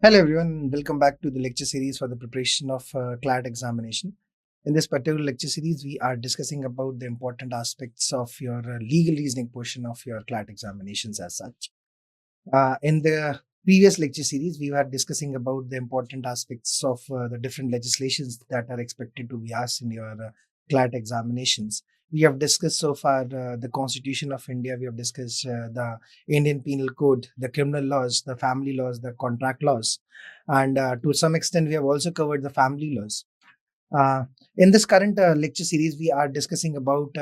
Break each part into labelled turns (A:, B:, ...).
A: Hello everyone, welcome back to the lecture series for the preparation of CLAT examination. In this particular lecture series, we are discussing about the important aspects of your legal reasoning portion of your CLAT examinations as such. In the previous lecture series, we were discussing about the important aspects of the different legislations that are expected to be asked in your CLAT examinations. We have discussed so far the Constitution of India. We have discussed the Indian Penal Code, the criminal laws, the family laws, the contract laws, and to some extent, we have also covered the family laws. In this current lecture series, we are discussing about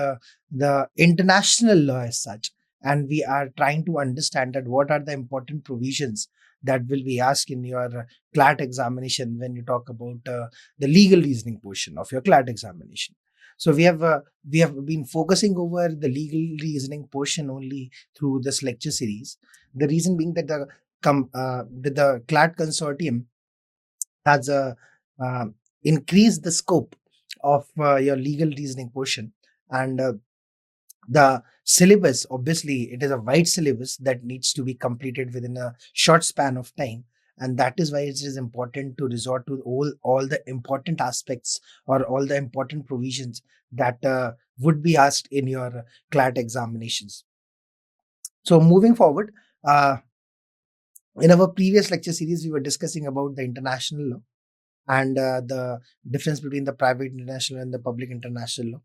A: the international law as such, and we are trying to understand that what are the important provisions that will be asked in your CLAT examination when you talk about the legal reasoning portion of your CLAT examination. So we have been focusing over the legal reasoning portion only through this lecture series. The reason being that the CLAT consortium has uh, increased the scope of your legal reasoning portion, and the syllabus, obviously it is a wide syllabus that needs to be completed within a short span of time, and that is why it is important to resort to all the important aspects or all the important provisions that would be asked in your CLAT examinations. So moving forward, in our previous lecture series we were discussing about the international law and the difference between the private international and the public international law.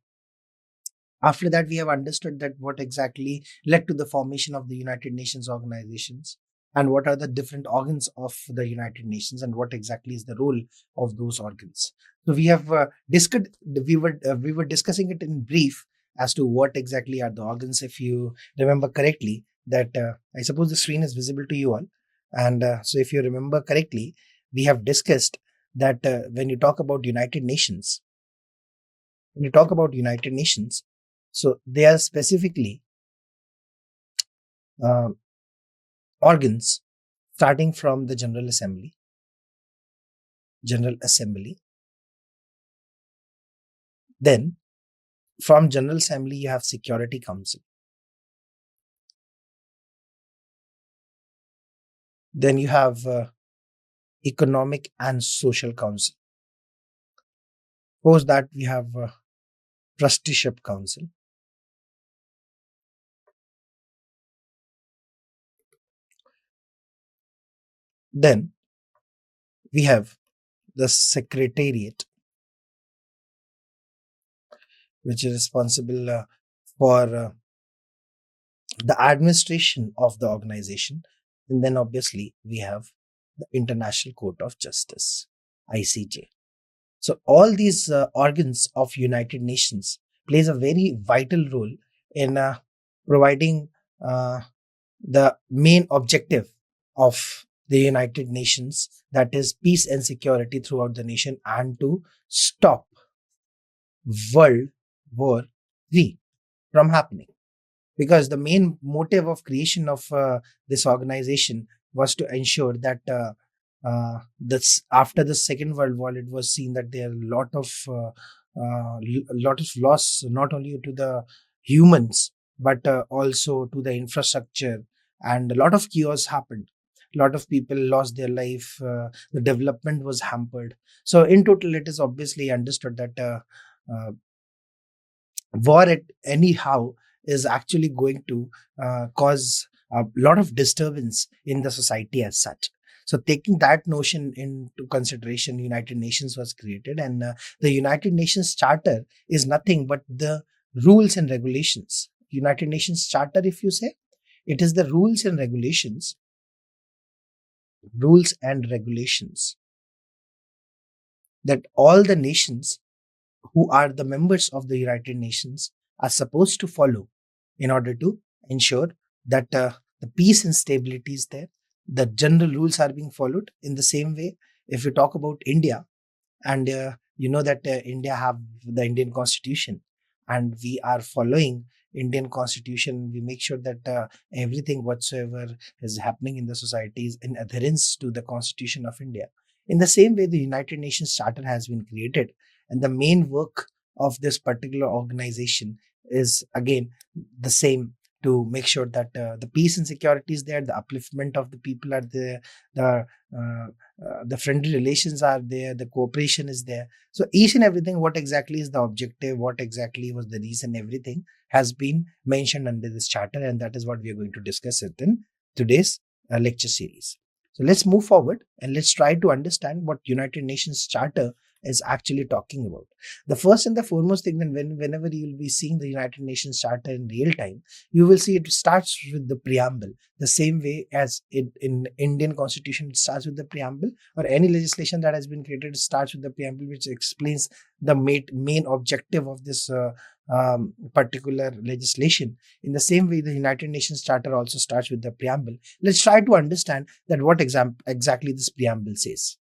A: After that, we have understood that what exactly led to the formation of the United Nations organizations and what are the different organs of the United Nations and what exactly is the role of those organs. So we have discussed. We were discussing it in brief as to what exactly are the organs. If you remember correctly, that I suppose the screen is visible to you all, and so if you remember correctly, we have discussed that when you talk about United Nations, so they are specifically uh, organs starting from the General Assembly. Then from General Assembly, you have Security Council. Then you have Economic and Social Council. Post that, we have Trusteeship Council. Then we have the Secretariat, which is responsible for the administration of the organization. And then obviously we have the International Court of Justice, ICJ. So all these organs of United Nations plays a very vital role in providing the main objective of the United Nations, that is peace and security throughout the nation, and to stop World War III from happening. Because the main motive of creation of this organization was to ensure that this after the Second World War, it was seen that there are a lot of loss, not only to the humans but also to the infrastructure, and a lot of chaos happened. A lot of people lost their life. The development was hampered. So in total, it is obviously understood that uh, war at anyhow is actually going to cause a lot of disturbance in the society as such. So taking that notion into consideration, United Nations was created, and the United Nations Charter is nothing but the rules and regulations. United Nations Charter, if you say, it is the rules and regulations that all the nations who are the members of the United Nations are supposed to follow in order to ensure that the peace and stability is there. The general rules are being followed. In the same way, if we talk about India, and you know that India have the Indian Constitution, and we are following Indian Constitution. We make sure that everything whatsoever is happening in the society is in adherence to the Constitution of India. In the same way, the United Nations Charter has been created, and the main work of this particular organization is again the same, to make sure that the peace and security is there, the upliftment of the people are there, the friendly relations are there, the cooperation is there. So each and everything, what exactly is the objective, what exactly was the reason, everything has been mentioned under this charter, and that is what we are going to discuss it in today's lecture series. So let's move forward and let's try to understand what United Nations Charter is actually talking about. The first and the foremost thing, that whenever you will be seeing the United Nations Charter in real time, you will see it starts with the preamble. The same way as in Indian Constitution, it starts with the preamble, or any legislation that has been created starts with the preamble, which explains the main objective of this particular legislation. In the same way, the United Nations Charter also starts with the preamble. Let's try to understand that what exactly this preamble says.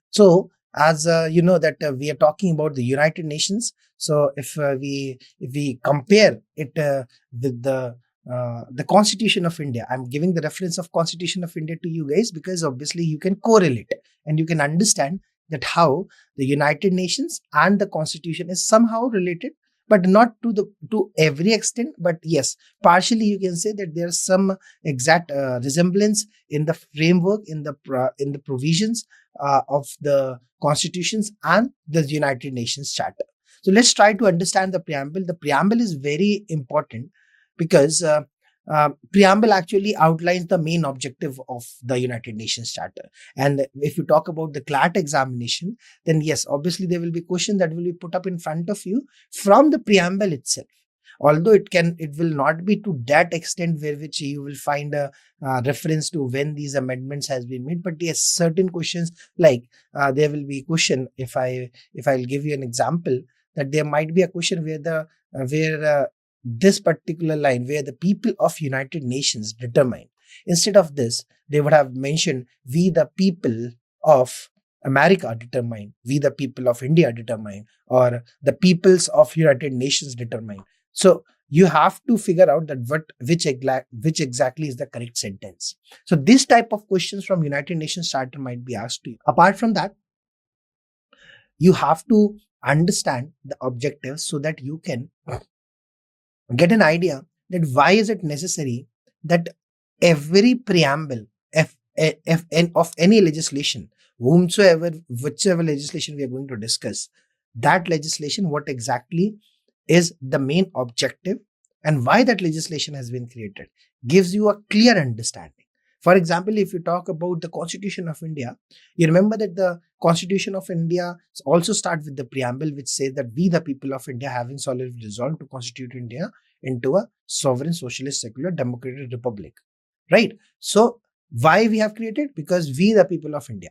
A: So, as you know that we are talking about the United Nations. So, if we compare it with the Constitution of India, I'm giving the reference of Constitution of India to you guys because obviously you can correlate and you can understand that how the United Nations and the Constitution is somehow related, but not to every extent. But yes, partially you can say that there's some exact resemblance in the framework, in the provisions of the constitutions and the United Nations Charter. So let's try to understand the preamble. The preamble is very important because preamble actually outlines the main objective of the United Nations Charter. And if you talk about the CLAT examination, then yes, obviously there will be questions that will be put up in front of you from the preamble itself. Although it will not be to that extent where which you will find a reference to when these amendments has been made, but yes, certain questions like there will be a question, if I'll give you an example, that there might be a question where this particular line, where the people of United Nations determine, instead of this they would have mentioned we the people of America determine, we the people of India determine, or the peoples of United Nations determine. So you have to figure out that which exactly is the correct sentence. So this type of questions from United Nations Charter might be asked to you. Apart from that, you have to understand the objectives so that you can get an idea that why is it necessary that every preamble of any legislation, whichever legislation we are going to discuss, that legislation, what exactly is the main objective and why that legislation has been created, gives you a clear understanding. For example, if you talk about the Constitution of India, you remember that the Constitution of India also starts with the preamble, which says that we the people of India having solemnly resolved to constitute India into a sovereign, socialist, secular, democratic republic. Right? So why we have created? Because we the people of India.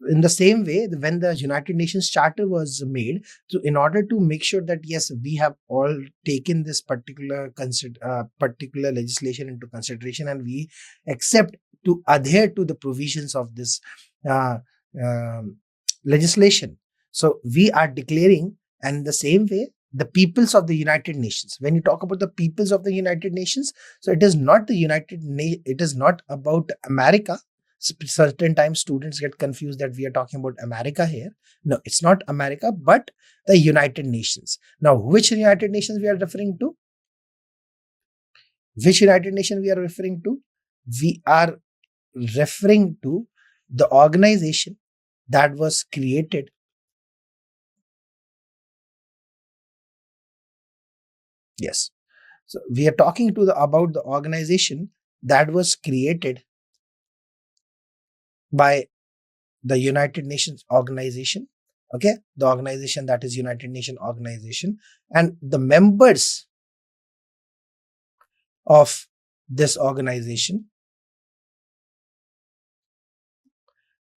A: In the same way, when the United Nations Charter was made, so in order to make sure that yes, we have all taken this particular legislation into consideration and we accept to adhere to the provisions of this uh, legislation. So we are declaring, and in the same way, the peoples of the United Nations. When you talk about the peoples of the United Nations, so it is not it is not about America. Certain times students get confused that we are talking about America here. No, it's not America, but the United Nations. Now, which United Nations we are referring to? Which United Nation we are referring to? We are referring to the organization that was created yes. So we are talking about the organization that was created by the United Nations organization. Okay, the organization that is United Nations organization, and the members of this organization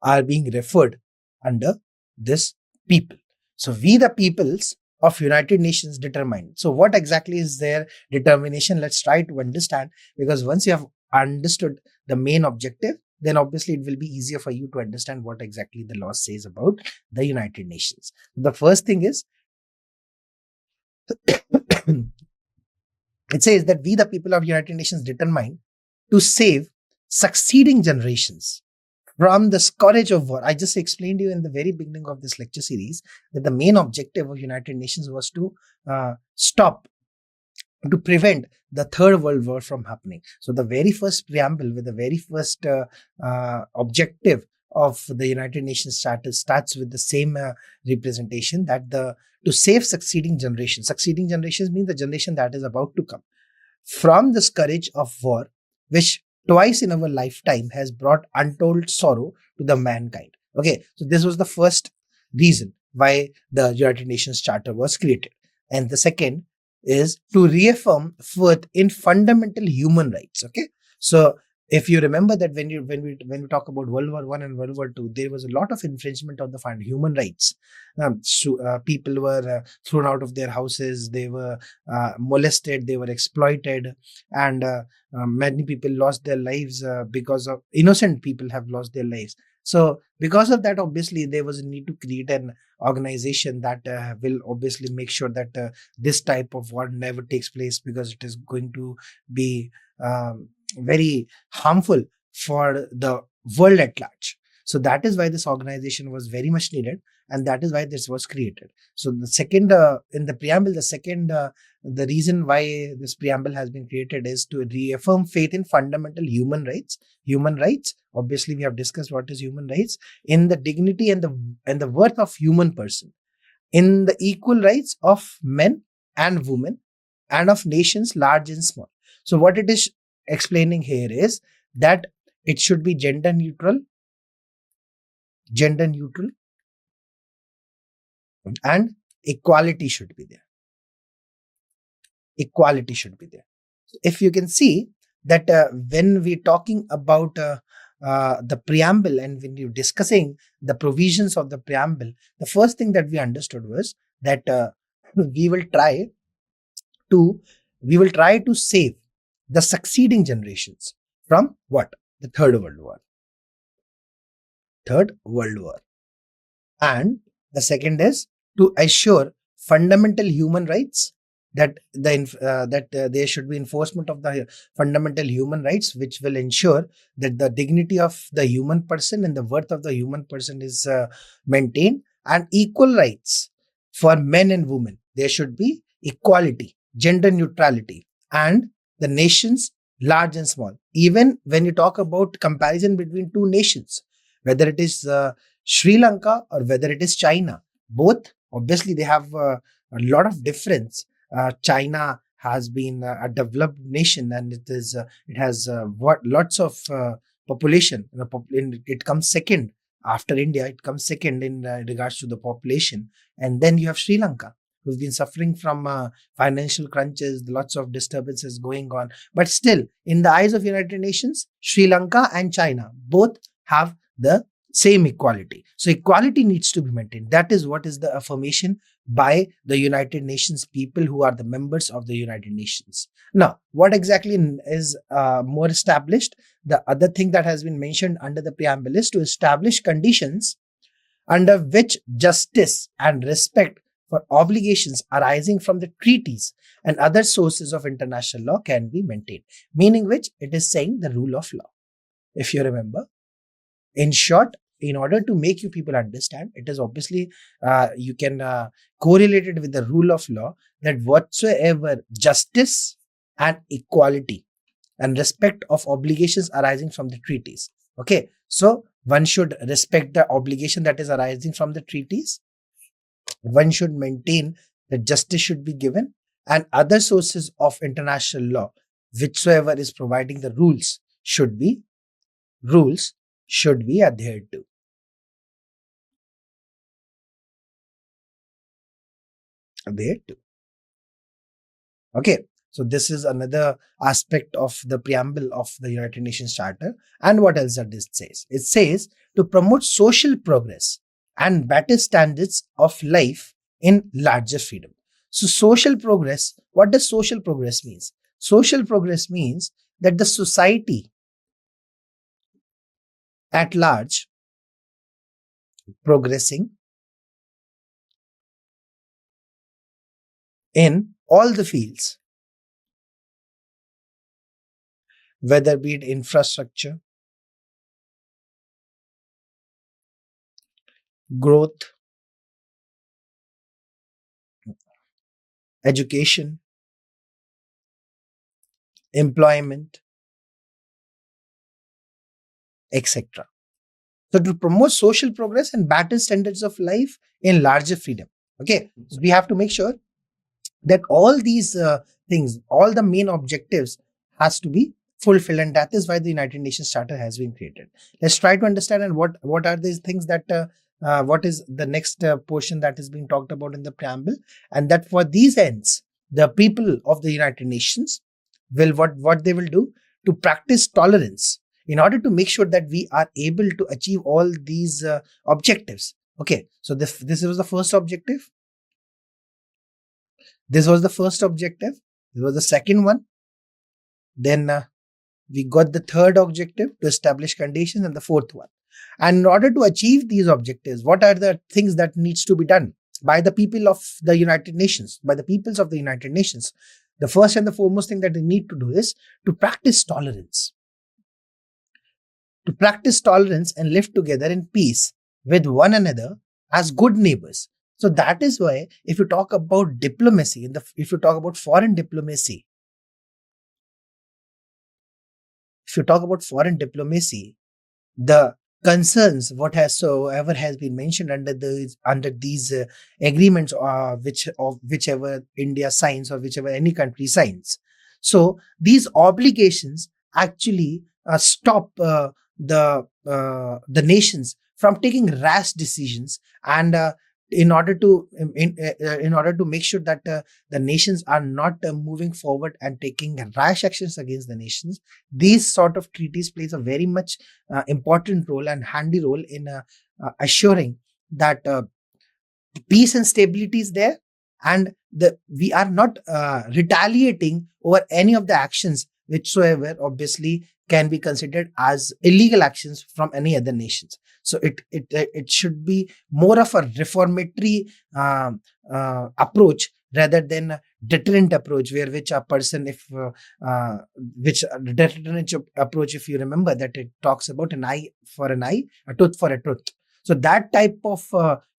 A: are being referred under this people. So we the peoples of United Nations determine. So what exactly is their determination? Let's try to understand, because once you have understood the main objective, then obviously it will be easier for you to understand what exactly the law says about the United Nations. The first thing is it says that we the people of United Nations determine to save succeeding generations from the scourge of war. I just explained to you in the very beginning of this lecture series that the main objective of United Nations was to stop to prevent the Third World War from happening. So the very first preamble with the very first objective of the United Nations Charter starts with the same representation, that the to save succeeding generations. Succeeding generations mean the generation that is about to come from the scourge of war, which twice in our lifetime has brought untold sorrow to the mankind. Okay, so this was the first reason why the United Nations Charter was created. And the second is to reaffirm faith in fundamental human rights. Okay, so if you remember that when we talk about World War One and World War Two, there was a lot of infringement of the human rights. People were thrown out of their houses. They were molested, they were exploited, and many people lost their lives because of innocent people have lost their lives. So because of that, obviously there was a need to create an organization that will obviously make sure that this type of war never takes place, because it is going to be very harmful for the world at large. So that is why this organization was very much needed, and that is why this was created. So the second in the preamble, the reason why this preamble has been created is to reaffirm faith in fundamental human rights. Human rights, obviously we have discussed what is human rights, in the dignity and the worth of human person, in the equal rights of men and women, and of nations large and small. So what it is explaining here is that it should be gender neutral, and equality should be there. Equality should be there. So if you can see that when we're talking about the preamble, and when you're discussing the provisions of the preamble, the first thing that we understood was that we will try to save the succeeding generations from what? The Third World War. And the second is to assure fundamental human rights, that there should be enforcement of the fundamental human rights, which will ensure that the dignity of the human person and the worth of the human person is maintained, and equal rights for men and women. There should be equality, gender neutrality, and the nations large and small. Even when you talk about comparison between two nations, whether it is Sri Lanka or whether it is China, both obviously they have a lot of difference. China has been a developed nation, and it has lots of population. It comes second after India. It comes second in regards to the population, and then you have Sri Lanka, who's been suffering from financial crunches, lots of disturbances going on. But still, in the eyes of United Nations, Sri Lanka and China both have the same equality. So equality needs to be maintained. That is what is the affirmation by the United Nations people who are the members of the United Nations. Now, what exactly is more established? The other thing that has been mentioned under the preamble is to establish conditions under which justice and respect for obligations arising from the treaties and other sources of international law can be maintained. Meaning which, it is saying the rule of law. If you remember, in short, in order to make you people understand, it is obviously you can correlate it with the rule of law, that whatsoever justice and equality and respect of obligations arising from the treaties. Okay, so one should respect the obligation that is arising from the treaties. One should maintain that justice should be given, and other sources of international law, whichsoever is providing the rules should be adhered to. Okay, so this is another aspect of the preamble of the United Nations Charter. And what else does it says? It says to promote social progress and better standards of life in larger freedom. So social progress, what does social progress means? Social progress means that the society at large progressing in all the fields, whether be it infrastructure, growth, education, employment, etc. So to promote social progress and better standards of life in larger freedom. Okay, so we have to make sure that all these things, all the main objectives has to be fulfilled, and that is why the United Nations Charter has been created. Let's try to understand and what are these things that what is the next portion that is being talked about in the preamble, and that for these ends, the people of the United Nations will what they will do to practice tolerance in order to make sure that we are able to achieve all these objectives. Okay, so this was the first objective. This was the first objective. This was the second one. Then we got the third objective, to establish conditions, and the fourth one. And in order to achieve these objectives, what are the things that needs to be done by the people of the United Nations, by the peoples of the United Nations? The first and the foremost thing that they need to do is to practice tolerance. To practice tolerance and live together in peace with one another as good neighbors. So that is why if you talk about diplomacy, if you talk about foreign diplomacy, the concerns whatsoever has been mentioned under these agreements, whichever India signs or whichever any country signs. So these obligations actually stop the nations from taking rash decisions, and in order to make sure that the nations are not moving forward and taking rash actions against the nations, these sort of treaties plays a very much important role and handy role in assuring that peace and stability is there, and we are not retaliating over any of the actions whichsoever obviously can be considered as illegal actions from any other nations. So it should be more of a reformatory approach rather than a deterrent approach, which a person, which deterrent approach, if you remember that it talks about an eye for an eye, a tooth for a tooth. So that type of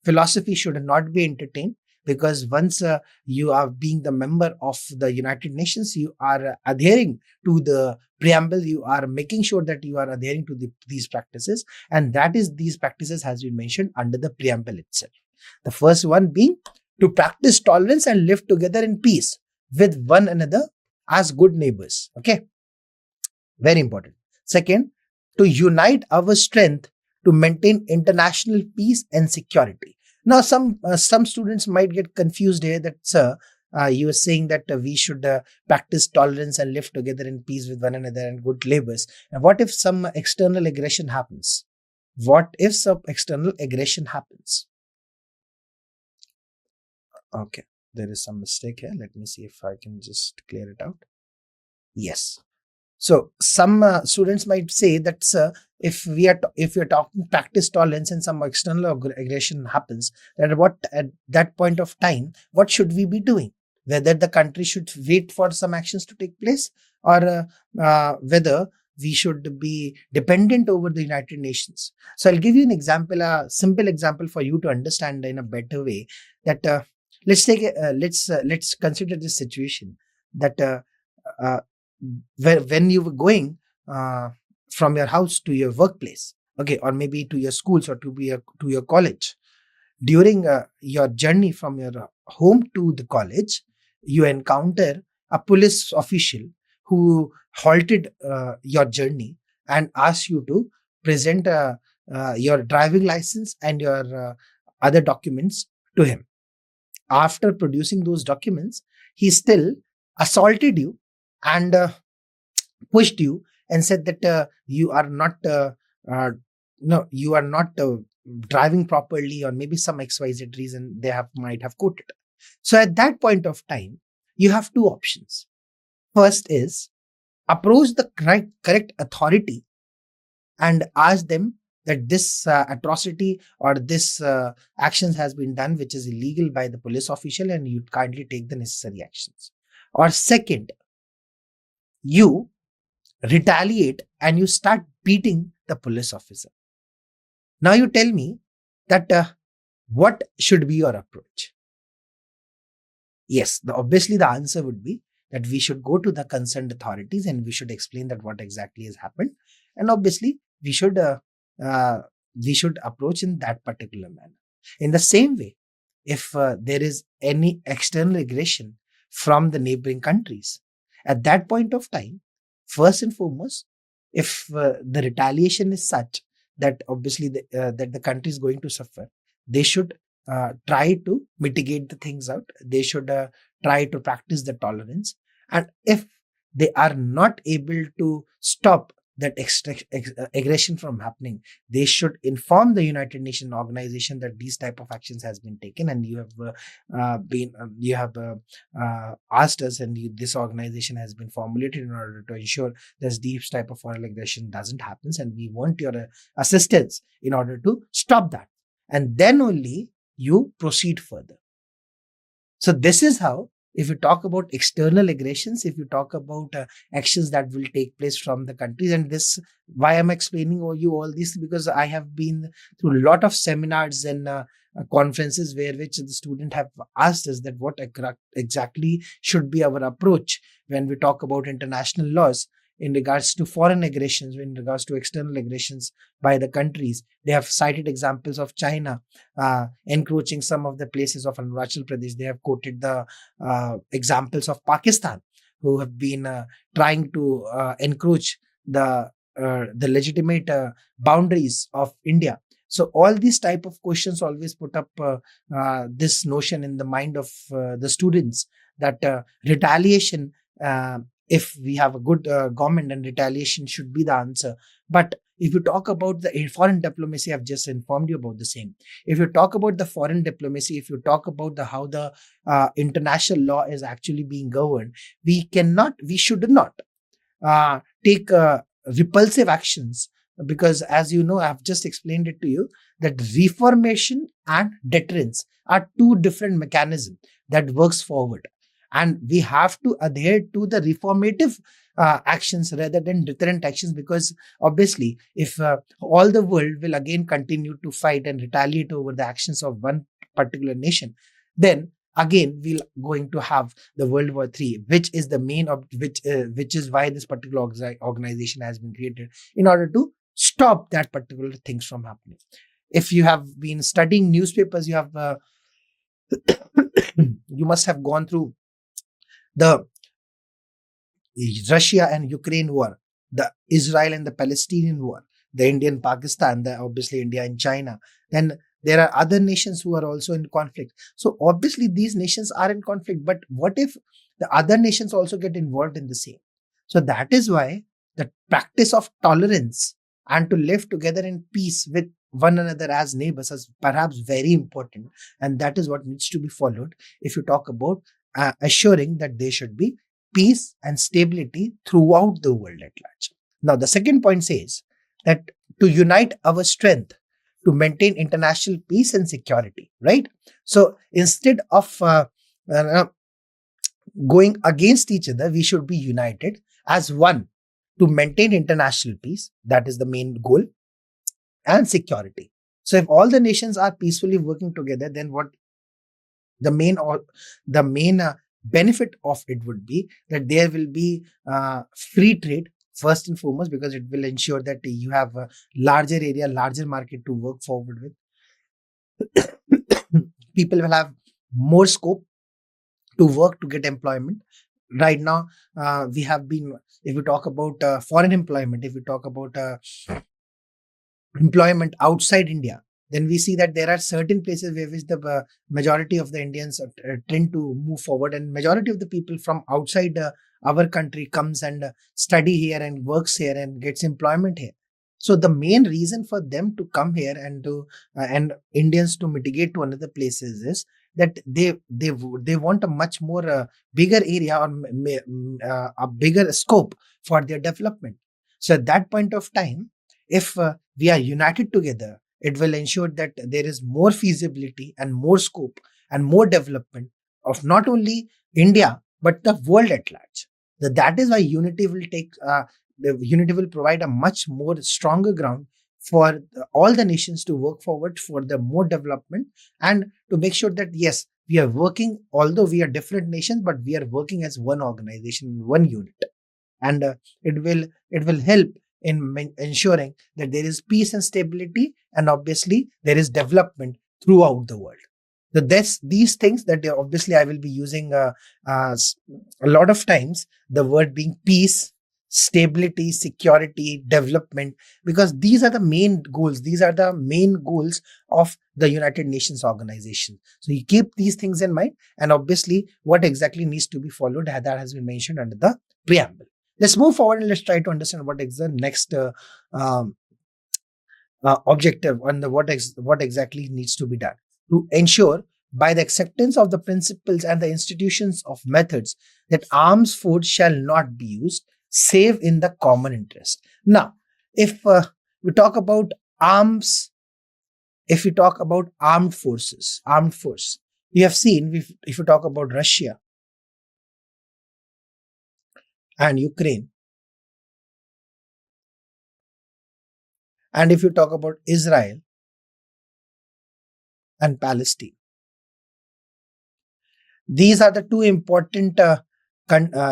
A: philosophy should not be entertained, because once you are being the member of the United Nations, you are adhering to the preamble, you are making sure that you are adhering to these practices, and that is these practices has been mentioned under the preamble itself. The first one being to practice tolerance and live together in peace with one another as good neighbors. Okay, very important. Second, to unite our strength to maintain international peace and security. Now, some students might get confused here that, sir, you are saying that we should practice tolerance and live together in peace with one another and good neighbors. And what if some external aggression happens? What if some external aggression happens? Okay, there is some mistake here. Let me see if I can just clear it out. Yes. So some students might say that, sir, if we are talking practice tolerance and some external aggression happens, then at that point of time, what should we be doing? Whether the country should wait for some actions to take place, or whether we should be dependent over the United Nations. So I'll give you an example, a simple example for you to understand in a better way. That let's consider this situation that when you were going from your house to your workplace, okay, or maybe to your schools or to your college. During your journey from your home to the college, you encounter a police official who halted your journey and asked you to present your driving license and your other documents to him. After producing those documents, he still assaulted you and pushed you and said that you are not driving properly, or maybe some XYZ reason they might have quoted. So at that point of time, you have two options. First is approach the correct authority and ask them that this atrocity or this actions has been done which is illegal by the police official, and you kindly take the necessary actions. Or second, you retaliate and you start beating the police officer. Now you tell me that what should be your approach? Yes, obviously the answer would be that we should go to the concerned authorities and we should explain that what exactly has happened. And obviously, uh, we should approach in that particular manner. In the same way, if there is any external aggression from the neighboring countries, at that point of time, first and foremost, if the retaliation is such that obviously that the country is going to suffer, they should try to mitigate the things out. They should try to practice the tolerance. And if they are not able to stop that aggression from happening, they should inform the United Nations organization that these type of actions has been taken, and you have asked us, and this organization has been formulated in order to ensure this deep type of foreign aggression doesn't happen, and we want your assistance in order to stop that. And then only you proceed further. So this is how, if you talk about external aggressions, if you talk about actions that will take place from the countries, and this, why I'm explaining you all this, because I have been through a lot of seminars and conferences which the student have asked us that what exactly should be our approach when we talk about international laws in regards to foreign aggressions, in regards to external aggressions by the countries. They have cited examples of China encroaching some of the places of Arunachal Pradesh. They have quoted the examples of Pakistan, who have been trying to encroach the legitimate boundaries of India. So all these type of questions always put up this notion in the mind of the students that retaliation, if we have a good government, and retaliation should be the answer. But if you talk about the foreign diplomacy, I've just informed you about the same. If you talk about the foreign diplomacy, if you talk about how the international law is actually being governed, we should not take repulsive actions, because as you know, I've just explained it to you, that reformation and deterrence are two different mechanisms that works forward. And we have to adhere to the reformative actions rather than deterrent actions, because obviously, if all the world will again continue to fight and retaliate over the actions of one particular nation, then again we're going to have the World War III, which is the main which is why this particular organization has been created, in order to stop that particular things from happening. If you have been studying newspapers, you have you must have gone through the Russia and Ukraine war, the Israel and the Palestinian war, the India and Pakistan, the obviously India and China. Then there are other nations who are also in conflict. So obviously these nations are in conflict, but what if the other nations also get involved in the same? So that is why the practice of tolerance and to live together in peace with one another as neighbors is perhaps very important. And that is what needs to be followed if you talk about assuring that there should be peace and stability throughout the world at large. Now, the second point says that to unite our strength to maintain international peace and security, right? So instead of going against each other, we should be united as one to maintain international peace. That is the main goal, and security. So if all the nations are peacefully working together, then what the main benefit of it would be that there will be free trade first and foremost, because it will ensure that you have a larger area, larger market to work forward with. People will have more scope to work to get employment. Right now, we have been, if we talk about foreign employment, if we talk about employment outside India, then we see that there are certain places where which the majority of the Indians tend to move forward, and majority of the people from outside our country comes and study here and works here and gets employment here. So the main reason for them to come here and to and Indians to mitigate to another places is that they want a much more bigger area, or a bigger scope for their development. So at that point of time, if we are united together, it will ensure that there is more feasibility and more scope and more development of not only India but the world at large. That is why unity will provide a much more stronger ground for all the nations to work forward for the more development, and to make sure that yes, we are working, although we are different nations, but we are working as one organization, one unit. And it will help in ensuring that there is peace and stability, and obviously there is development throughout the world. So that's these things that obviously I will be using a lot of times, the word being peace, stability, security, development, because these are the main goals. These are the main goals of the United Nations organization. So you keep these things in mind, and obviously what exactly needs to be followed, that has been mentioned under the preamble. Let's move forward and let's try to understand what is the next um, objective and what exactly needs to be done to ensure by the acceptance of the principles and the institutions of methods that arms force shall not be used save in the common interest. Now, if we talk about arms, if we talk about armed forces, armed force, you have seen if you talk about Russia and Ukraine, and if you talk about Israel and Palestine, these are the two important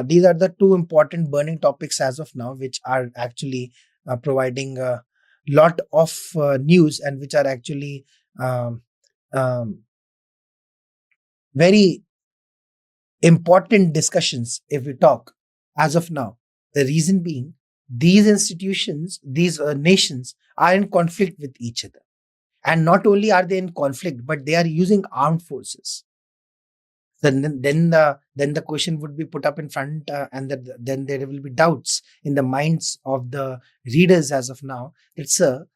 A: these are the two important burning topics as of now, which are actually providing a lot of news, and which are actually um, um, very important discussions if we talk as of now. The reason being, these institutions, these nations are in conflict with each other. And not only are they in conflict, but they are using armed forces. Then the question would be put up in front, and then there will be doubts in the minds of the readers as of now. It's the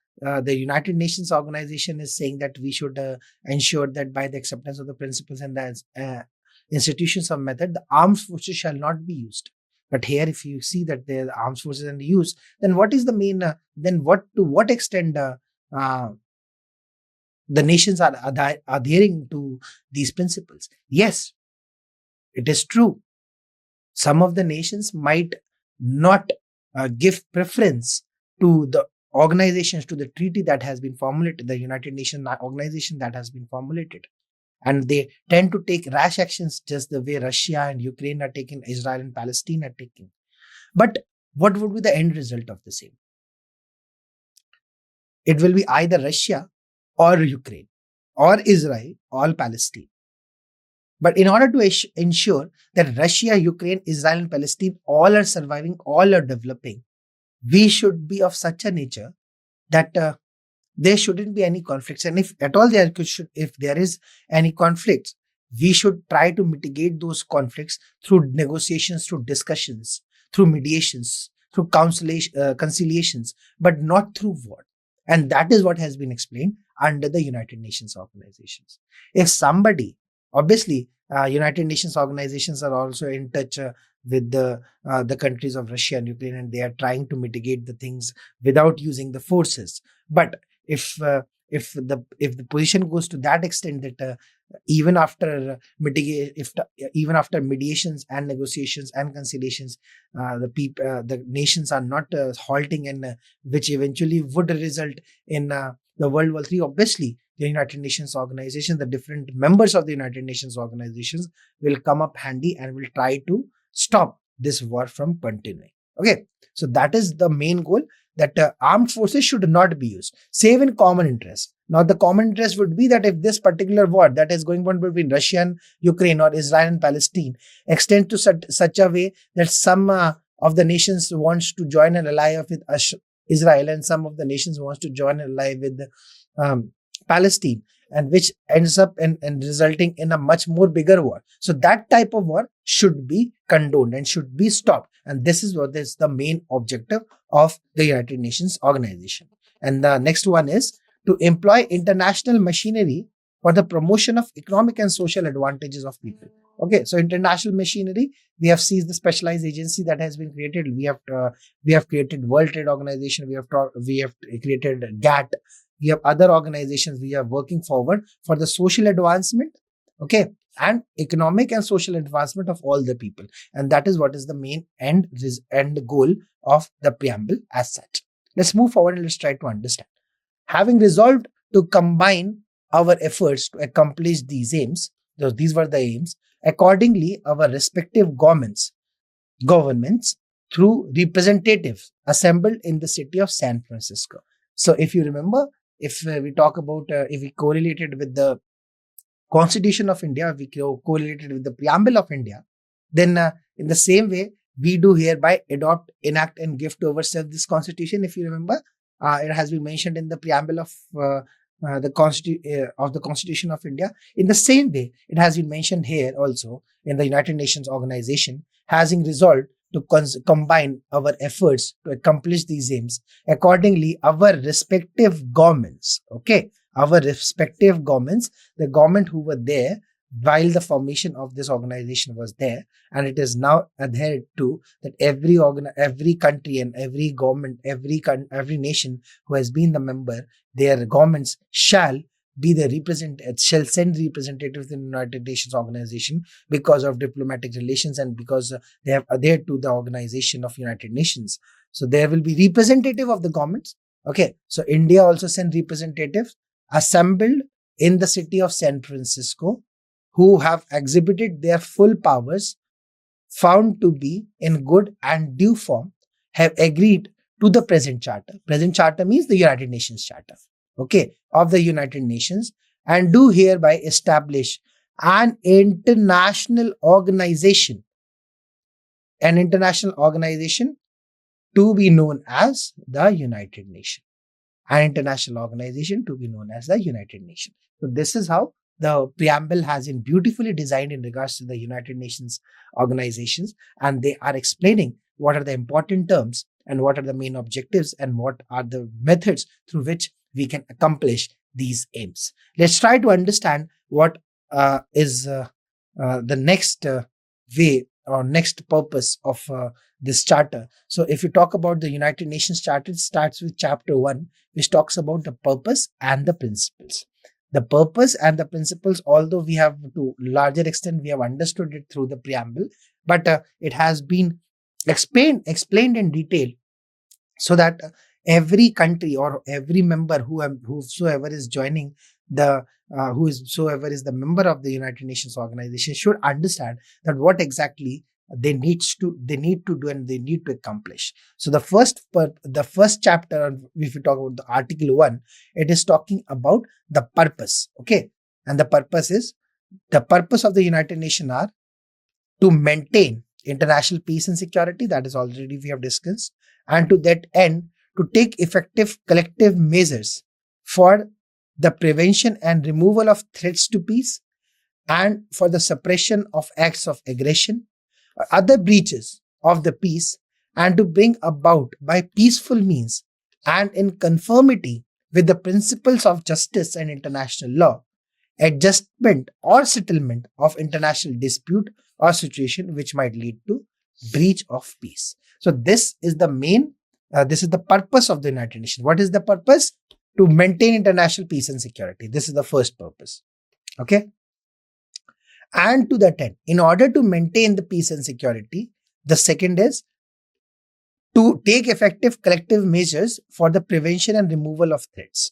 A: United Nations organization is saying that we should ensure that by the acceptance of the principles and the institutions of method, the armed forces shall not be used. But here, if you see that the armed forces are used, then what is the main? Then what to what extent uh, the nations are adhering to these principles? Yes, it is true. Some of the nations might not give preference to the organizations, to the treaty that has been formulated, the United Nations organization that has been formulated. And they tend to take rash actions just the way Russia and Ukraine are taking, Israel and Palestine are taking. But what would be the end result of the same? It will be either Russia or Ukraine or Israel or Palestine. But in order to ensure that Russia, Ukraine, Israel, and Palestine all are surviving, all are developing, we should be of such a nature that there shouldn't be any conflicts. And if at all if there is any conflicts, we should try to mitigate those conflicts through negotiations, through discussions, through mediations, through conciliations, but not through war. And that is what has been explained under the United Nations organizations. If somebody, obviously, United Nations organizations are also in touch with the countries of Russia and Ukraine, and they are trying to mitigate the things without using the forces. But if the position goes to that extent that even after even after mediations and negotiations and conciliations, the nations are not halting, and which eventually would result in the World War III. Obviously, the United Nations organization, the different members of the United Nations organizations will come up handy and will try to stop this war from continuing. Okay, so that is the main goal, that armed forces should not be used, save in common interest. Now, the common interest would be that if this particular war that is going on between Russia and Ukraine or Israel and Palestine extends to such a way that some of the nations wants to join an ally with Israel, and some of the nations wants to join an ally with Palestine, and which ends up in resulting in a much more bigger war. So that type of war should be condoned and should be stopped. And this is what is the main objective of the United Nations organization. And the next one is to employ international machinery for the promotion of economic and social advantages of people. Okay, so international machinery, we have seen the specialized agency that has been created. We have created World Trade Organization. We have created GATT. We have other organizations. We are working forward for the social advancement, okay, and economic and social advancement of all the people. And that is what is the main end goal of the preamble as such. Let's move forward and let's try to understand. Having resolved to combine our efforts to accomplish these aims, These were the aims. Accordingly, our respective governments through representatives assembled in the city of San Francisco. So if you remember, if we talk about, if we correlated with the Constitution of India, we correlated with the preamble of India, then in the same way, we do hereby adopt, enact, and give to ourselves this Constitution. If you remember, it has been mentioned in the preamble of the Constitution of India. In the same way, it has been mentioned here also in the United Nations organization, having resolved to combine our efforts to accomplish these aims. Accordingly, our respective governments, the government who were there while the formation of this organization was there, and it is now adhered to, that every country and every government, every nation who has been the member, their governments shall send representatives in the United Nations organization because of diplomatic relations and because they have adhered to the organization of United Nations. So there will be representative of the governments. Okay, so India also sent representatives assembled in the city of San Francisco, who have exhibited their full powers, found to be in good and due form, have agreed to the present charter. Present charter means the United Nations Charter, of the United Nations, and do hereby establish an international organization to be known as the United Nations. An international organization to be known as the United Nations. So this is how the preamble has been beautifully designed in regards to the United Nations organizations, and they are explaining what are the important terms and what are the main objectives and what are the methods through which we can accomplish these aims. Let's try to understand what is the next way or next purpose of this charter. So if you talk about the United Nations Charter, it starts with chapter 1, which talks about the purpose and the principles. The purpose and the principles, although we have to larger extent, we have understood it through the preamble, but it has been explained in detail so that every country or every member whosoever is joining whosoever is the member of the United Nations organization should understand that what exactly they need to do and they need to accomplish. So the first chapter, if you talk about the Article 1, it is talking about the purpose. And the purpose of the United Nations are to maintain international peace and security, that is already we have discussed, and to that end to take effective collective measures for the prevention and removal of threats to peace, and for the suppression of acts of aggression or other breaches of the peace, and to bring about by peaceful means and in conformity with the principles of justice and international law, adjustment or settlement of international dispute or situation which might lead to breach of peace. So this is the main, this is the purpose of the United Nations. What is the purpose? To maintain international peace and security. This is the first purpose. And to that end, in order to maintain the peace and security, the second is to take effective collective measures for the prevention and removal of threats.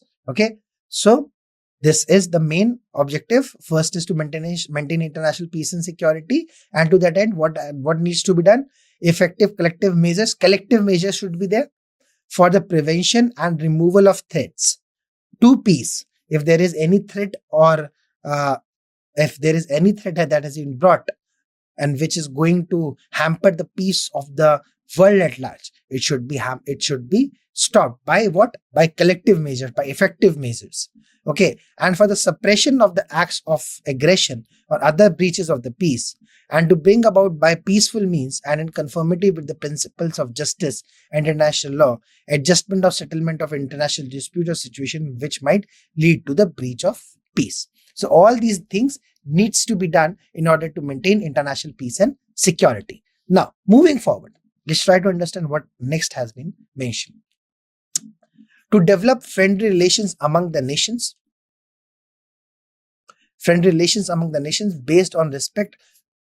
A: So this is the main objective. First is to maintain international peace and security, and to that end, what needs to be done? Effective collective measures. Collective measures should be there for the prevention and removal of threats to peace. If there is any threat or if there is any threat that has been brought and which is going to hamper the peace of the world at large, it should be stopped by what? By collective measures, by effective measures. And for the suppression of the acts of aggression or other breaches of the peace, and to bring about by peaceful means and in conformity with the principles of justice and international law, adjustment or settlement of international dispute or situation which might lead to the breach of peace. So all these things needs to be done in order to maintain international peace and security. Now, moving forward, let's try to understand what next has been mentioned. To develop friendly relations among the nations based on respect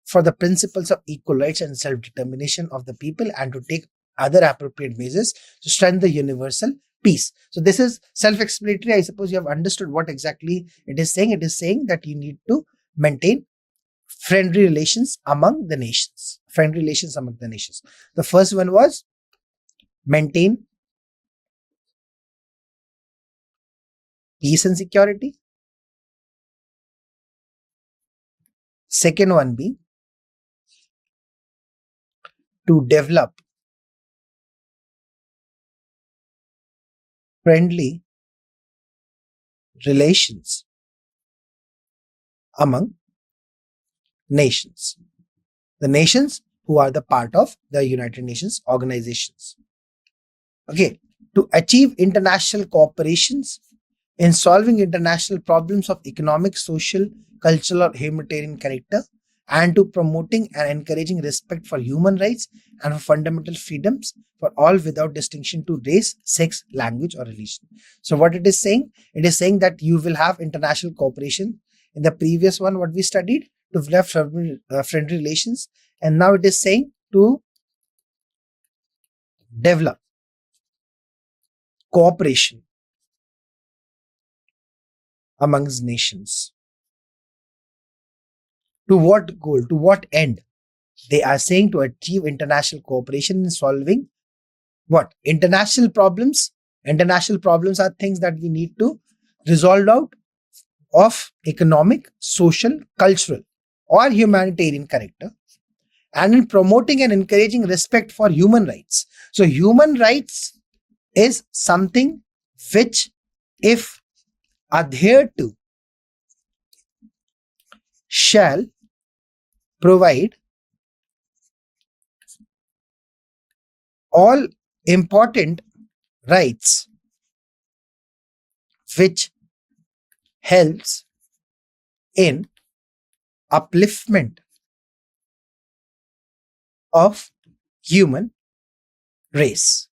A: for the principles of equal rights and self-determination of the people, and to take other appropriate measures to strengthen the universal peace. So this is self-explanatory. I suppose you have understood what exactly it is saying. It is saying that you need to maintain friendly relations among the nations. Friendly relations among the nations. The first one was maintain peace and security. Second one be to develop friendly relations among nations. The nations who are the part of the United Nations organizations. Okay, to achieve international cooperations in solving international problems of economic, social, cultural, or humanitarian character, and to promoting and encouraging respect for human rights and for fundamental freedoms for all without distinction to race, sex, language, or religion. So what it is saying? It is saying that you will have international cooperation. In the previous one, what we studied, to have friendly relations, and now it is saying to develop cooperation amongst nations. To what goal? To what end? They are saying to achieve international cooperation in solving what? International problems. International problems are things that we need to resolve out of economic, social, cultural, or humanitarian character, and in promoting and encouraging respect for human rights. So human rights is something which, if adhered to, shall provide all important rights which helps in upliftment of human race.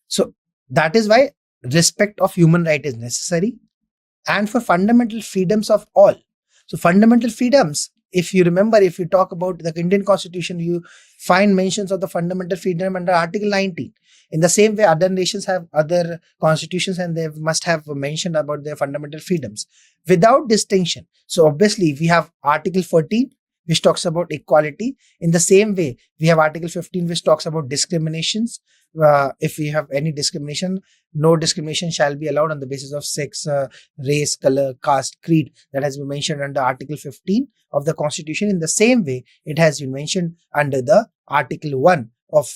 A: So that is why respect of human right is necessary, and for fundamental freedoms of all. So fundamental freedoms, if you remember, if you talk about the Indian Constitution, you find mentions of the fundamental freedom under Article 19. In the same way, other nations have other constitutions and they must have mentioned about their fundamental freedoms without distinction. So obviously, we have Article 14, which talks about equality. In the same way, we have Article 15, which talks about discriminations. If we have any discrimination, no discrimination shall be allowed on the basis of sex, race, color, caste, creed. That has been mentioned under Article 15 of the Constitution. In the same way, it has been mentioned under the Article 1 of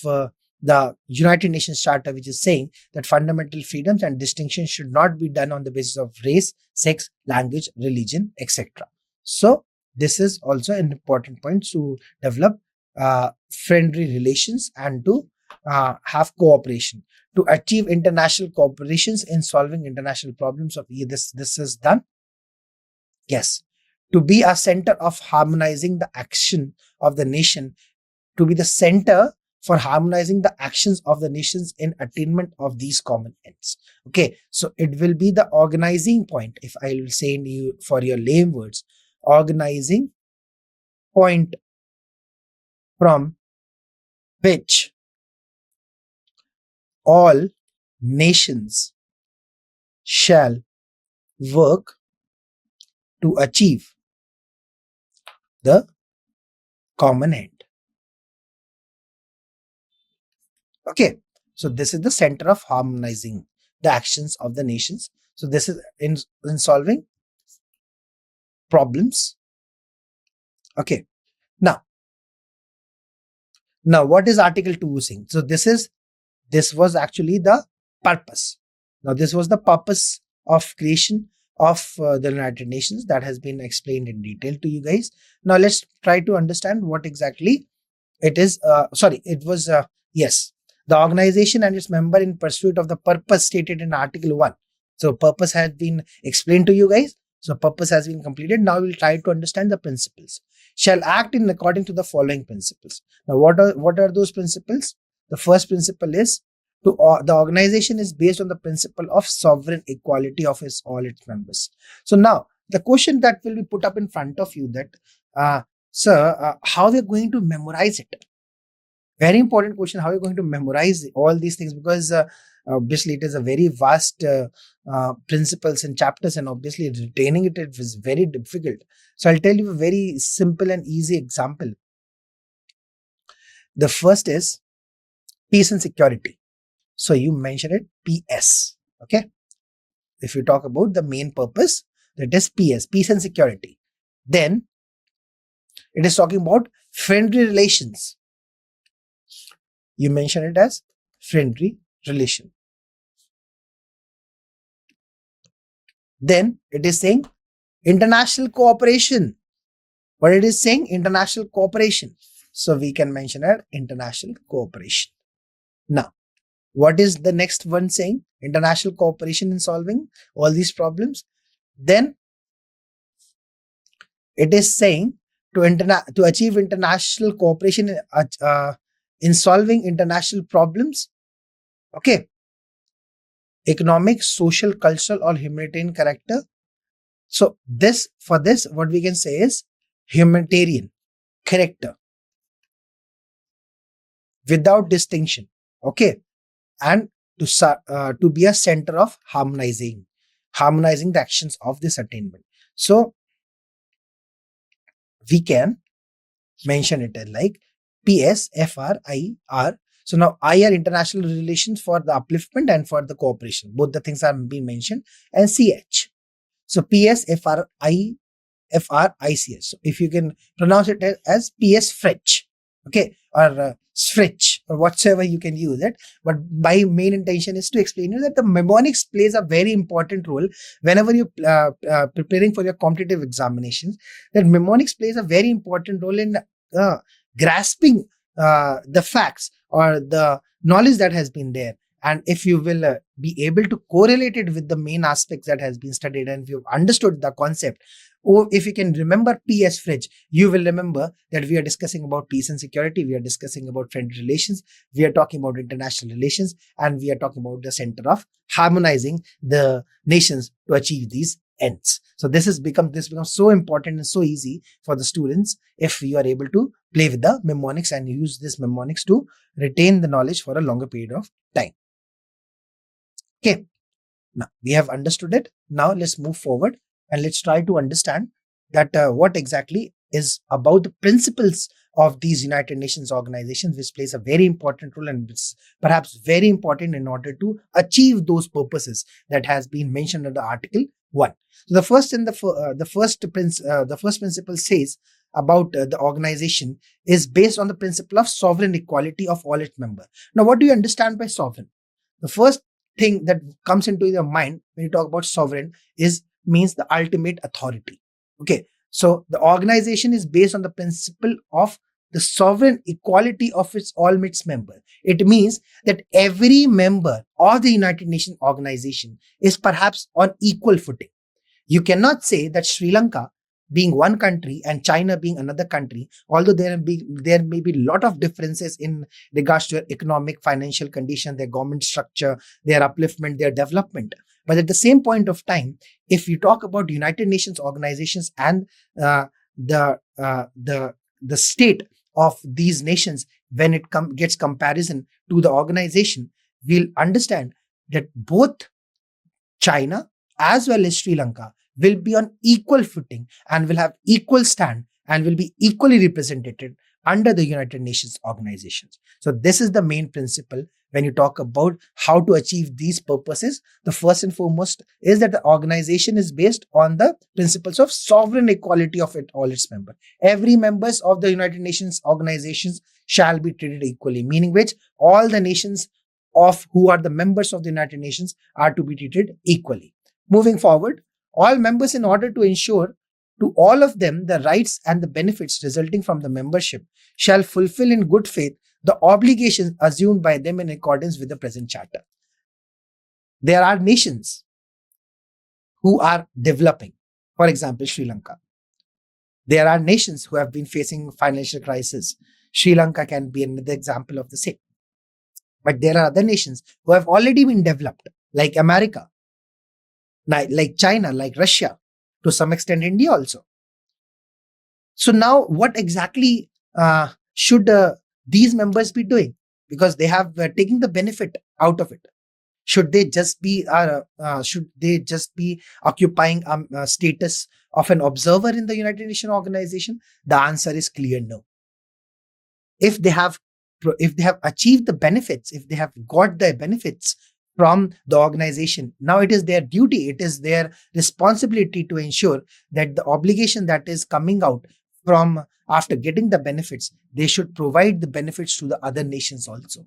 A: the United Nations Charter, which is saying that fundamental freedoms and distinctions should not be done on the basis of race, sex, language, religion, etc. So this is also an important point, to develop friendly relations and to have cooperation, to achieve international cooperations in solving international problems of this is done. Yes, to be a center of harmonizing the action of the nation, to be the center for harmonizing the actions of the nations in attainment of these common ends. Okay, so it will be the organizing point, if I will say in you for your lame words, organizing point from which all nations shall work to achieve the common end. Okay, so this is the center of harmonizing the actions of the nations. So this is in solving problems. Okay, now what is Article 2 saying? So this was actually the purpose. Now this was the purpose of creation of the United Nations that has been explained in detail to you guys. Now let's try to understand what exactly it is. Yes, the organization and its member in pursuit of the purpose stated in Article 1. So purpose has been explained to you guys. So purpose has been completed. Now we'll try to understand the principles. Shall act in according to the following principles. Now what are those principles? The first principle is the organization is based on the principle of sovereign equality of all its members. So now the question that will be put up in front of you that, sir, how we are going to memorize it? Very important question. How are you going to memorize all these things? Because obviously it is a very vast principles and chapters, and obviously retaining it is very difficult. So I'll tell you a very simple and easy example. The first is peace and security. So you mention it PS. Okay. If you talk about the main purpose, that is PS, peace and security. Then it is talking about friendly relations. You mention it as friendly relation. Then it is saying international cooperation. What it is saying? International cooperation. So we can mention it international cooperation. Now, what is the next one saying? International cooperation in solving all these problems. Then it is saying to achieve international cooperation in solving international problems. Okay. Economic, social, cultural, or humanitarian character. So for this, what we can say is humanitarian character without distinction. Okay. And to be a center of harmonizing the actions of this attainment. So we can mention it as like PSFRIR. So now I are international relations for the upliftment and for the cooperation. Both the things are being mentioned. And CH. So PSFRIFRICS. So if you can pronounce it as PS French, okay, or French, or whatsoever you can use it. But my main intention is to explain you that the mnemonics plays a very important role whenever you're preparing for your competitive examinations. That mnemonics plays a very important role in grasping the facts or the knowledge that has been there. And if you will be able to correlate it with the main aspects that has been studied, and if you've understood the concept, or if you can remember PS Fridge, you will remember that we are discussing about peace and security, we are discussing about friendly relations, we are talking about international relations, and we are talking about the center of harmonizing the nations to achieve these ends. So this becomes so important and so easy for the students if you are able to play with the mnemonics and use this mnemonics to retain the knowledge for a longer period of time. Okay, now we have understood it. Now let's move forward and let's try to understand that what exactly is about the principles of these United Nations organizations, which plays a very important role and is perhaps very important in order to achieve those purposes that has been mentioned in the Article 1. So the first principle says about the organization is based on the principle of sovereign equality of all its members. Now, what do you understand by sovereign? The first thing that comes into your mind when you talk about sovereign means the ultimate authority. Okay, so the organization is based on the principle of the sovereign equality of all its members. It means that every member of the United Nations organization is perhaps on equal footing. You cannot say that Sri Lanka being one country and China being another country, although there may be a lot of differences in regards to their economic, financial condition, their government structure, their upliftment, their development. But at the same point of time, if you talk about United Nations organizations and the state of these nations, when it gets comparison to the organization, we'll understand that both China as well as Sri Lanka will be on equal footing and will have equal stand and will be equally represented under the United Nations organizations. So this is the main principle when you talk about how to achieve these purposes. The first and foremost is that the organization is based on the principles of sovereign equality of all its members. Every members of the United Nations organizations shall be treated equally, meaning which all the nations of who are the members of the United Nations are to be treated equally. Moving forward, all members, in order to ensure to all of them the rights and the benefits resulting from the membership, shall fulfill in good faith the obligations assumed by them in accordance with the present charter. There are nations who are developing, for example, Sri Lanka. There are nations who have been facing financial crisis. Sri Lanka can be another example of the same. But there are other nations who have already been developed, like America, like China, like Russia, to some extent India also. So now what exactly should these members be doing? Because they have taken the benefit out of it. Should they just be occupying a status of an observer in the United Nations organization? The answer is clear no. If they have achieved the benefits, if they have got the benefits from the organization, now it is their duty, it is their responsibility to ensure that the obligation that is coming out from after getting the benefits, they should provide the benefits to the other nations also.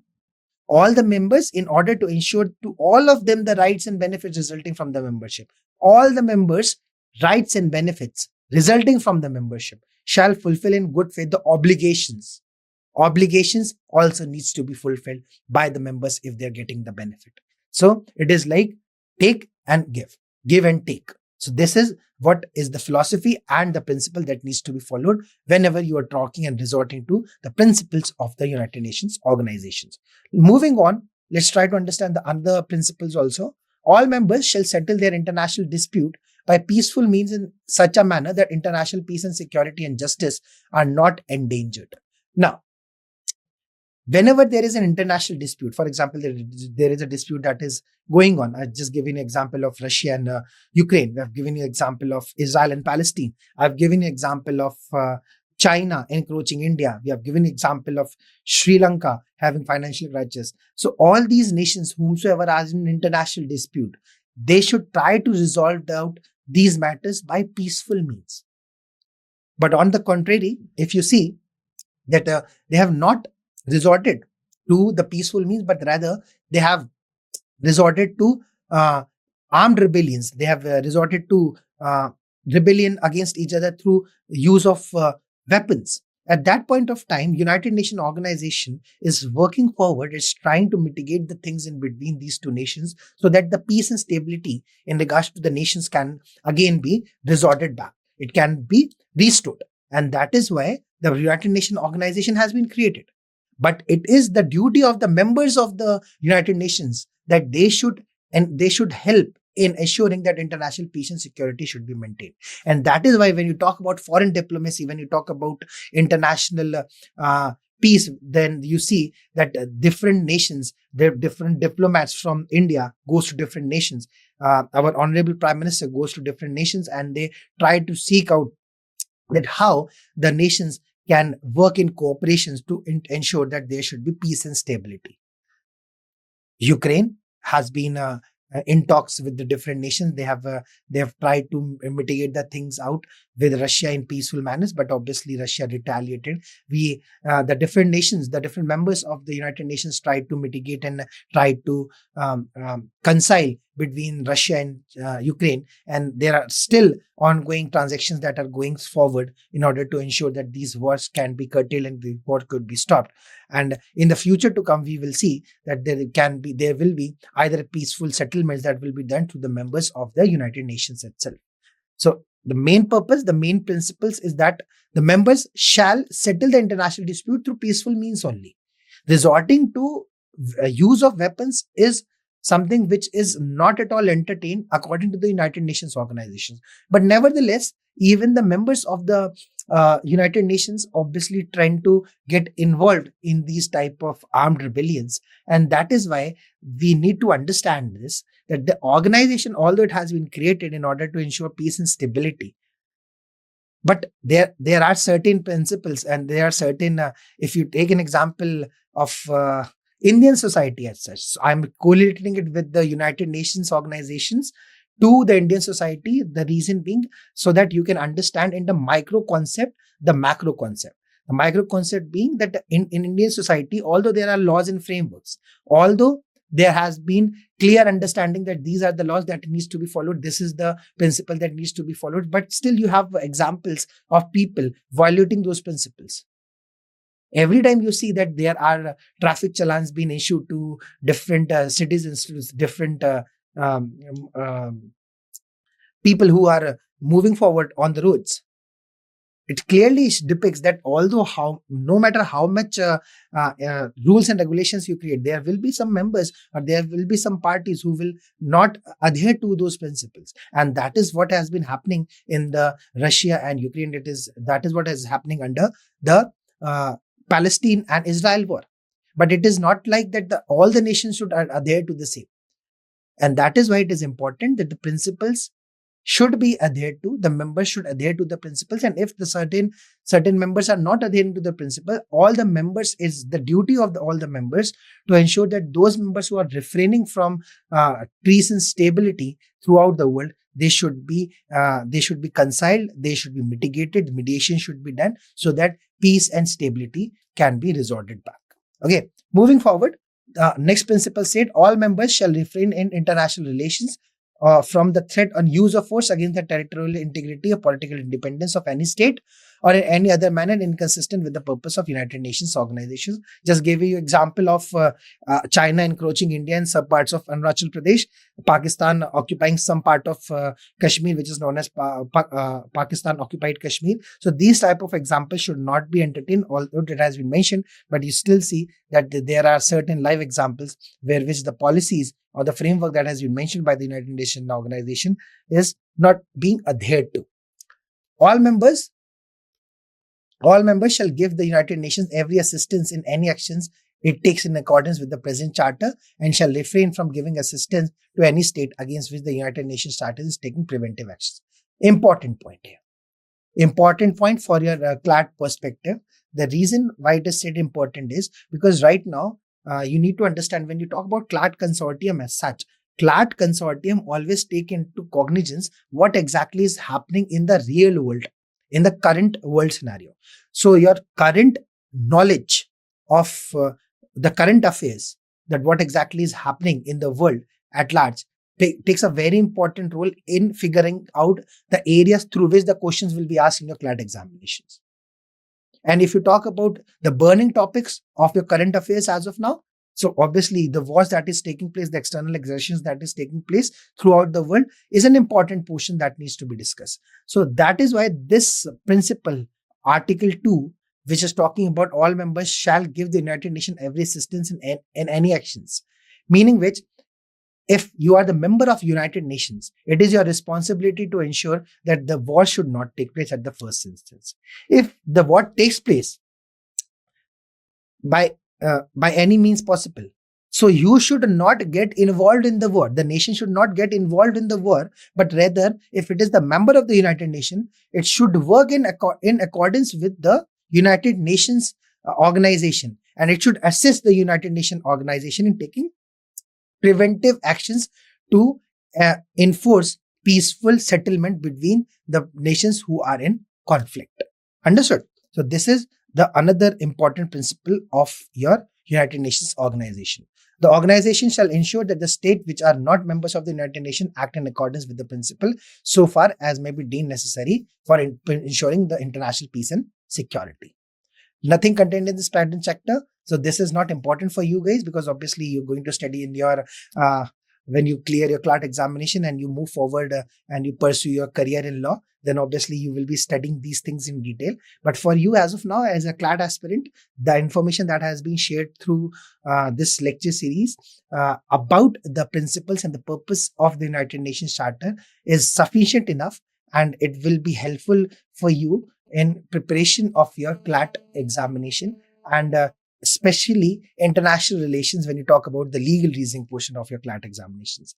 A: All the members, in order to ensure to all of them the rights and benefits resulting from the membership, all the members' rights and benefits resulting from the membership shall fulfill in good faith the obligations. Obligations also needs to be fulfilled by the members if they're getting the benefit. So it is like take and give and take. So this is what is the philosophy and the principle that needs to be followed whenever you are talking and resorting to the principles of the United Nations organizations. Moving on, let's try to understand the other principles also. All members shall settle their international dispute by peaceful means in such a manner that international peace and security and justice are not endangered. Now, whenever there is an international dispute, for example, there is a dispute that is going on. I've just given you an example of Russia and Ukraine. We have given you an example of Israel and Palestine. I've given you an example of China encroaching India. We have given an example of Sri Lanka having financial crisis. So all these nations, whomsoever are in international dispute, they should try to resolve out these matters by peaceful means. But on the contrary, if you see that they have not resorted to the peaceful means, but rather they have resorted to armed rebellions. They have resorted to rebellion against each other through use of weapons. At that point of time, United Nations organization is working forward, is trying to mitigate the things in between these two nations so that the peace and stability in regards to the nations can again be resorted back. It can be restored. And that is why the United Nations organization has been created. But it is the duty of the members of the United Nations that they should help in ensuring that international peace and security should be maintained. And that is why when you talk about foreign diplomacy, when you talk about international peace, then you see that different nations, there different diplomats from India goes to different nations. Our honorable Prime Minister goes to different nations and they try to seek out that how the nations can work in cooperations to ensure that there should be peace and stability. Ukraine has been in talks with the different nations. They have tried to mitigate the things out with Russia in peaceful manners, but obviously Russia retaliated. The different nations, the different members of the United Nations tried to mitigate and tried to reconcile between Russia and Ukraine, and there are still ongoing transactions that are going forward in order to ensure that these wars can be curtailed and the war could be stopped. And in the future to come, we will see that there will be either peaceful settlements that will be done through the members of the United Nations itself. So the main purpose, the main principles is that the members shall settle the international dispute through peaceful means only. Resorting to use of weapons is something which is not at all entertained according to the United Nations organizations. But nevertheless, even the members of the United Nations obviously trying to get involved in these type of armed rebellions. And that is why we need to understand this, that the organization, although it has been created in order to ensure peace and stability, but there are certain principles and there are certain, if you take an example of Indian society as such. So I'm correlating it with the United Nations organizations to the Indian society. The reason being so that you can understand in the micro concept, the macro concept. The micro concept being that in Indian society, although there are laws and frameworks, although there has been clear understanding that these are the laws that needs to be followed, this is the principle that needs to be followed, but still you have examples of people violating those principles. Every time you see that there are traffic challans being issued to different citizens, to different people who are moving forward on the roads, it clearly depicts that no matter how much rules and regulations you create, there will be some members or there will be some parties who will not adhere to those principles. And that is what has been happening in the Russia and Ukraine. That is what is happening under the Palestine and Israel war. But it is not like that all the nations should adhere to the same. And that is why it is important that the principles should be adhered to, the members should adhere to the principles. And if the certain members are not adhering to the principle, all the members, is the duty of all the members to ensure that those members who are refraining from peace and stability throughout the world, they should be conciled, they should be mitigated, mediation should be done so that peace and stability can be resorted back. Okay, moving forward, next principle said all members shall refrain in international relations from the threat on use of force against the territorial integrity or political independence of any state or in any other manner inconsistent with the purpose of United Nations organizations. Just gave you example of China encroaching India in some parts of Arunachal Pradesh, Pakistan occupying some part of Kashmir, which is known as Pakistan occupied Kashmir. So these type of examples should not be entertained, although it has been mentioned, but you still see that there are certain live examples where which the policies or the framework that has been mentioned by the United Nations organization is not being adhered to. All members shall give the United Nations every assistance in any actions it takes in accordance with the present charter and shall refrain from giving assistance to any state against which the United Nations Charter is taking preventive actions. Important point here. Important point for your CLAT perspective. The reason why it is said important is because right now, you need to understand when you talk about CLAT consortium as such, CLAT consortium always take into cognizance what exactly is happening in the real world, in the current world scenario. So your current knowledge of the current affairs, that what exactly is happening in the world at large, takes a very important role in figuring out the areas through which the questions will be asked in your CLAT examinations. And if you talk about the burning topics of your current affairs as of now, so obviously the wars that is taking place, the external aggressions that is taking place throughout the world is an important portion that needs to be discussed. So that is why this principle, Article 2, which is talking about all members shall give the United Nations every assistance in any actions, meaning which, if you are the member of United Nations, it is your responsibility to ensure that the war should not take place at the first instance. If the war takes place by any means possible, so you should not get involved in the war. The nation should not get involved in the war, but rather, if it is the member of the United Nations, it should work in accordance with the United Nations organization, and it should assist the United Nations organization in taking preventive actions to enforce peaceful settlement between the nations who are in conflict. Understood? So this is the another important principle of your United Nations organization. The organization shall ensure that the states which are not members of the United Nations act in accordance with the principle so far as may be deemed necessary for ensuring the international peace and security. Nothing contained in this pattern chapter. So this is not important for you guys because obviously you're going to study in your, when you clear your CLAT examination and you move forward and you pursue your career in law, then obviously you will be studying these things in detail. But for you as of now, as a CLAT aspirant, the information that has been shared through this lecture series about the principles and the purpose of the United Nations Charter is sufficient enough, and it will be helpful for you in preparation of your CLAT examination and especially international relations when you talk about the legal reasoning portion of your CLAT examinations.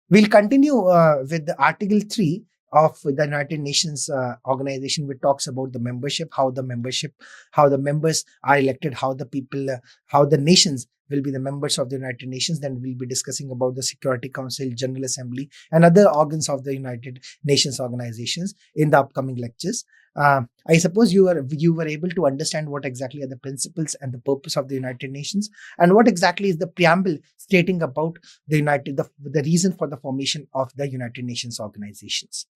A: We'll continue with the Article 3 of the United Nations organization, which talks about the membership, how the members are elected, how the nations will be the members of the United Nations. Then we'll be discussing about the Security Council, General Assembly, and other organs of the United Nations organizations in the upcoming lectures. I suppose you were able to understand what exactly are the principles and the purpose of the United Nations, and what exactly is the preamble stating about the reason for the formation of the United Nations organizations.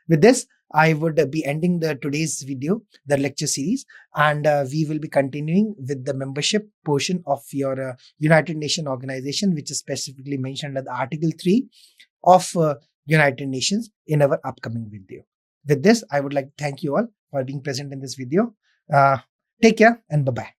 A: With this, I would be ending today's video, the lecture series, and we will be continuing with the membership portion of your United Nations organization, which is specifically mentioned at Article 3 of United Nations in our upcoming video. With this, I would like to thank you all for being present in this video. Take care and bye-bye.